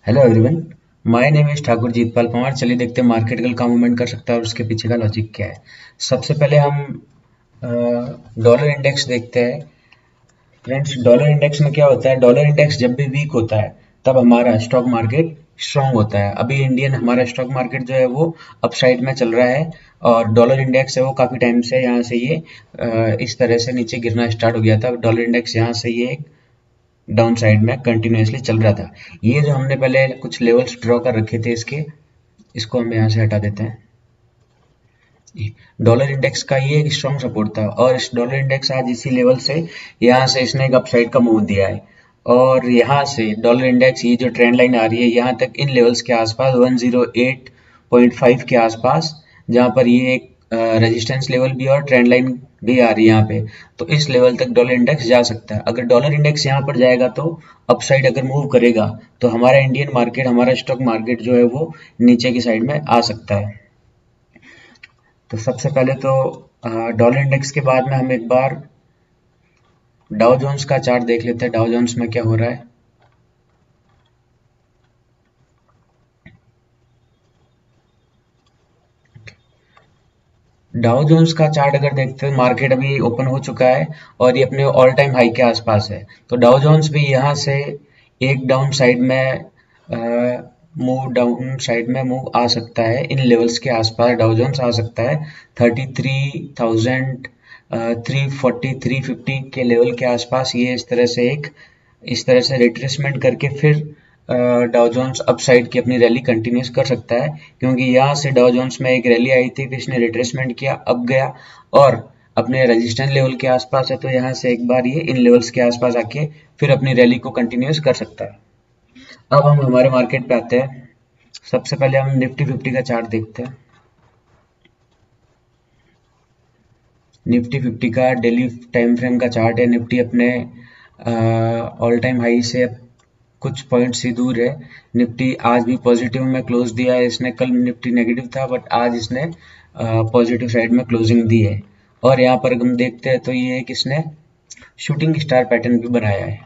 Hello everyone. My name is Thakur Jeetpal Panwar. चलिए देखते हैं मार्केट कल का मूवमेंट कर सकता है और उसके पीछे का लॉजिक क्या है। सबसे पहले हम डॉलर इंडेक्स देखते हैं। फ्रेंड्स, डॉलर इंडेक्स में क्या होता है, डॉलर इंडेक्स जब भी वीक होता है तब हमारा स्टॉक मार्केट स्ट्रांग होता है। अभी इंडियन हमारा स्टॉक मार्केट जो है वो अपसाइड में चल रहा है और डॉलर इंडेक्स है वो काफ़ी टाइम से यहाँ से ये इस तरह से नीचे गिरना स्टार्ट हो गया था। डॉलर इंडेक्स यहाँ से ये डाउन साइड में कंटिन्यूसली चल रहा था। ये जो हमने पहले कुछ लेवल्स ड्रॉ कर रखे थे इसके, इसको हम यहाँ से हटा देते हैं। डॉलर इंडेक्स का ये एक स्ट्रॉन्ग सपोर्ट था और इस डॉलर इंडेक्स आज इसी लेवल से यहाँ से इसने एक अपसाइड का मूव दिया है और यहाँ से डॉलर इंडेक्स ये जो ट्रेंड लाइन आ रही है यहाँ तक इन लेवल्स के आसपास 108.5 के आसपास, जहाँ पर ये एक रेजिस्टेंस लेवल भी और ट्रेंड लाइन भी आ रही है यहाँ पे। तो इस लेवल तक डॉलर इंडेक्स जा सकता है। अगर डॉलर इंडेक्स यहाँ पर जाएगा तो अपसाइड अगर मूव करेगा तो हमारा इंडियन मार्केट, हमारा स्टॉक मार्केट जो है वो नीचे की साइड में आ सकता है। तो सबसे पहले तो डॉलर इंडेक्स के बाद में हम एक बार डाउ जोन्स का चार्ट देख लेते हैं। डाउ जोन्स में क्या हो रहा है। डाउ जोन्स का चार्ट अगर देखते हैं, मार्केट अभी ओपन हो चुका है और ये अपने ऑल टाइम हाई के आसपास है। तो डाउ जोन्स भी यहाँ से एक डाउन साइड में मूव आ सकता है। इन लेवल्स के आसपास डाउ जोन्स आ सकता है। 33,000 340 350 के लेवल के आसपास ये इस तरह से रिट्रेसमेंट करके फिर डाउ जोन्स अपसाइड की अपनी रैली कंटिन्यूस कर सकता है, क्योंकि यहाँ से डाउ जोन्स में एक रैली आई थी, फिर इसने रिट्रेसमेंट किया, अब गया और अपने रेजिस्टेंस लेवल के आसपास है। तो यहाँ से एक बार ये इन लेवल्स के आसपास आके फिर अपनी रैली को कंटिन्यूस कर सकता है। अब हम हमारे मार्केट पे आते हैं। सबसे पहले हम निफ्टी 50 का चार्ट देखते हैं। निफ्टी 50 का डेली टाइम फ्रेम का चार्ट है। निफ्टी अपने ऑल टाइम हाई से कुछ पॉइंट्स ही दूर है। निफ्टी आज भी पॉजिटिव में क्लोज दिया है इसने। कल निफ्टी नेगेटिव था बट आज इसने पॉजिटिव साइड में क्लोजिंग दी है। और यहाँ पर हम देखते हैं तो ये एक इसने शूटिंग स्टार पैटर्न भी बनाया है।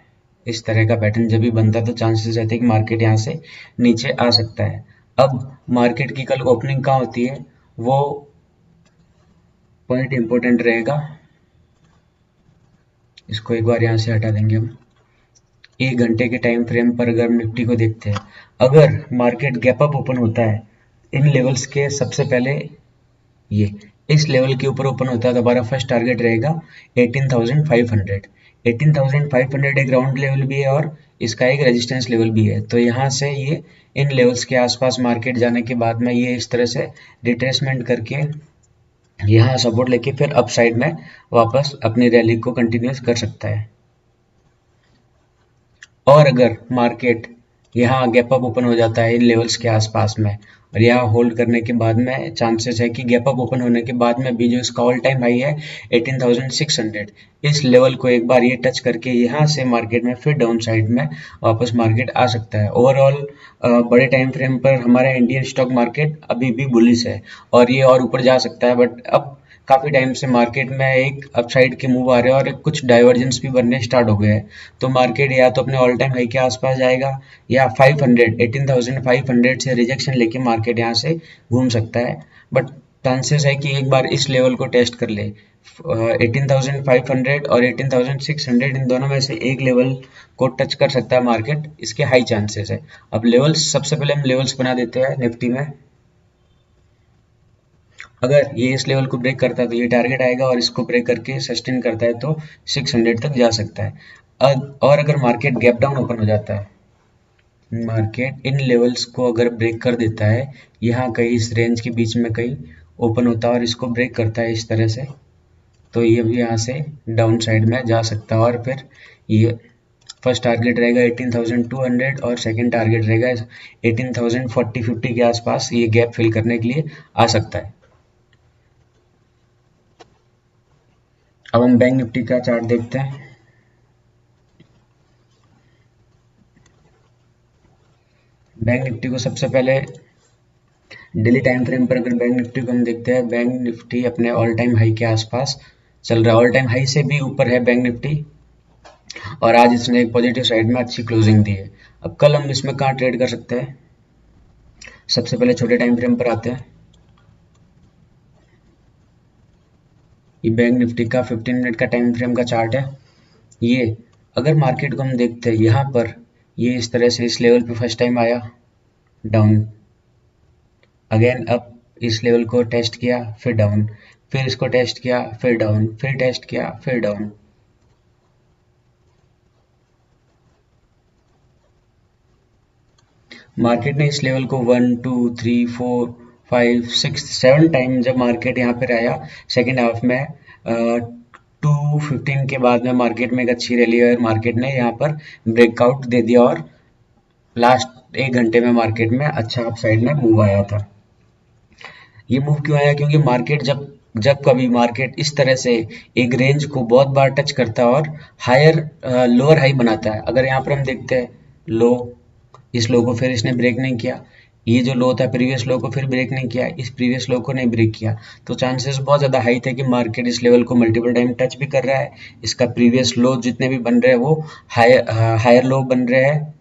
इस तरह का पैटर्न जब भी बनता है तो चांसेस रहते हैं कि मार्केट यहाँ से नीचे आ सकता है। अब मार्केट की कल ओपनिंग कहाँ होती है वो पॉइंट इंपॉर्टेंट रहेगा। इसको एक बार यहाँ से हटा देंगे हम। एक घंटे के टाइम फ्रेम पर अगर निफ्टी को देखते हैं, अगर मार्केट गैप अप ओपन होता है इन लेवल्स के, सबसे पहले ये इस लेवल के ऊपर ओपन होता है तो हमारा फर्स्ट टारगेट रहेगा 18,500। 18,500 एक राउंड लेवल भी है और इसका एक रेजिस्टेंस लेवल भी है। तो यहाँ से ये इन लेवल्स के आसपास मार्केट जाने के बाद में ये इस तरह से रिट्रेसमेंट करके यहाँ सपोर्ट लेके फिर अप साइड में वापस अपनी रैली को कंटिन्यूस कर सकता है। और अगर मार्केट यहाँ गैप अप ओपन हो जाता है इन लेवल्स के आसपास में और यहाँ होल्ड करने के बाद में चांसेस है कि गैप अप ओपन होने के बाद में भी जो इसका ऑल टाइम हाई है 18,600, इस लेवल को एक बार ये टच करके यहाँ से मार्केट में फिर डाउन साइड में वापस मार्केट आ सकता है। ओवरऑल बड़े टाइम फ्रेम पर हमारा इंडियन स्टॉक मार्केट अभी भी बुलिश है और ये और ऊपर जा सकता है। बट अब काफ़ी टाइम से मार्केट में एक अपसाइड के मूव आ रहे हैं और कुछ डाइवर्जेंस भी बनने स्टार्ट हो गए हैं। तो मार्केट या तो अपने ऑल टाइम हाई के आसपास जाएगा या 18,500 से रिजेक्शन लेके मार्केट यहाँ से घूम सकता है। बट चांसेस है कि एक बार इस लेवल को टेस्ट कर ले। 18,500 और 18,600 इन दोनों में से एक लेवल को टच कर सकता है मार्केट, इसके हाई चांसेस है। अब लेवल्स, सबसे पहले हम लेवल्स बना देते हैं निफ्टी में। अगर ये इस लेवल को ब्रेक करता है तो ये टारगेट आएगा और इसको ब्रेक करके सस्टेन करता है तो 600 तक जा सकता है। और अगर मार्केट गैप डाउन ओपन हो जाता है, मार्केट इन लेवल्स को अगर ब्रेक कर देता है, यहाँ कहीं इस रेंज के बीच में कहीं ओपन होता है और इसको ब्रेक करता है इस तरह से, तो ये भी यहाँ से डाउन साइड में जा सकता है। और फिर ये फर्स्ट टारगेट रहेगा 18,200 और सेकंड टारगेट रहेगा 18,040-50 के आसपास, ये गैप फिल करने के लिए आ सकता है। अब हम बैंक निफ्टी का चार्ट देखते हैं। बैंक निफ्टी को सबसे पहले डेली टाइम फ्रेम पर अगर बैंक निफ्टी को हम देखते हैं, बैंक निफ्टी अपने ऑल टाइम हाई के आसपास चल रहा है। ऑल टाइम हाई से भी ऊपर है बैंक निफ्टी। और आज इसने एक पॉजिटिव साइड में अच्छी क्लोजिंग दी है। अब कल हम इसमें कहाँ ट्रेड कर सकते हैं? सबसे पहले छोटे टाइम फ्रेम पर आते हैं। ये बैंक निफ्टी का 15 मिनट का टाइम फ्रेम का चार्ट है। ये अगर मार्केट को हम देखते हैं यहाँ पर, ये इस तरह से इस लेवल पे फर्स्ट टाइम आया, डाउन, अगेन अप, इस लेवल को टेस्ट किया, फिर डाउन, फिर इसको टेस्ट किया, फिर डाउन, फिर टेस्ट किया, फिर डाउन। मार्केट ने इस लेवल को 1 2 3 4 5 6 7 टाइम जब मार्केट यहाँ पर आया सेकेंड हाफ में, 2:15 के बाद में मार्केट में एक अच्छी रैली है और मार्केट ने यहाँ पर ब्रेकआउट दे दिया और लास्ट 1 घंटे में मार्केट में अच्छा अपसाइड में मूव आया था। ये मूव क्यों आया? क्योंकि मार्केट जब जब कभी मार्केट इस तरह से एक रेंज को बहुत बार टच करता है और हायर लोअर हाई बनाता है। अगर यहाँ पर हम देखते हैं लो, इस लो को फिर इसने ब्रेक नहीं किया, ये जो लो था प्रीवियस लो को फिर ब्रेक नहीं किया, इस प्रीवियस लो को नहीं ब्रेक किया, तो चांसेस बहुत ज़्यादा हाई थे कि मार्केट इस लेवल को मल्टीपल टाइम टच भी कर रहा है। इसका प्रीवियस लो जितने भी बन रहे हैं वो हायर लो बन रहे हैं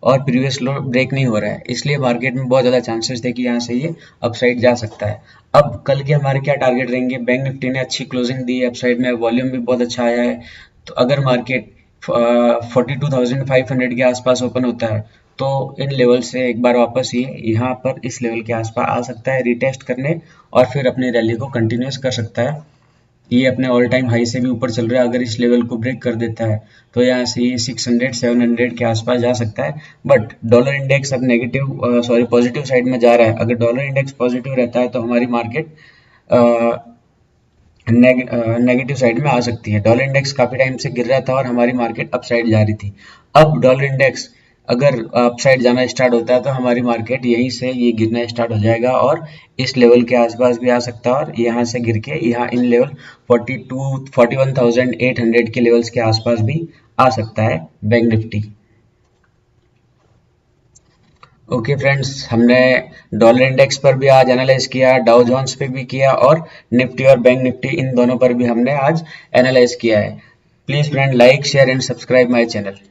और प्रीवियस लो ब्रेक नहीं हो रहा है, इसलिए मार्केट में बहुत ज़्यादा चांसेस थे कि यहाँ से ये अपसाइड जा सकता है। अब कल के हमारे क्या टारगेट रहेंगे? बैंक निफ्टी ने अच्छी क्लोजिंग दी है, अपसाइड में वॉल्यूम भी बहुत अच्छा आया है, तो अगर मार्केट 42,500 के आसपास ओपन होता है तो इन लेवल से एक बार वापस ये यहाँ पर इस लेवल के आसपास आ सकता है रीटेस्ट करने और फिर अपनी रैली को कंटिन्यूस कर सकता है। ये अपने ऑल टाइम हाई से भी ऊपर चल रहा है, अगर इस लेवल को ब्रेक कर देता है तो यहाँ से ये 600-700 के आसपास जा सकता है। बट डॉलर इंडेक्स अब पॉजिटिव साइड में जा रहा है। अगर डॉलर इंडेक्स पॉजिटिव रहता है तो हमारी मार्केट नेगेटिव साइड में आ सकती है। डॉलर इंडेक्स काफी टाइम से गिर रहा था और हमारी मार्केट अप साइड जा रही थी। अब डॉलर इंडेक्स अगर अप साइड जाना स्टार्ट होता है तो हमारी मार्केट यहीं से ये गिरना स्टार्ट हो जाएगा और इस लेवल के आसपास भी आ सकता है और यहाँ से गिर के यहाँ इन लेवल 41,800 के लेवल्स के आसपास भी आ सकता है बैंक निफ्टी। ओके फ्रेंड्स, हमने डॉलर इंडेक्स पर भी आज एनालाइज किया, डाउ जोन्स पे भी किया और निफ्टी और बैंक निफ्टी इन दोनों पर भी हमने आज एनालाइज किया है। Please friend, like share and subscribe my channel.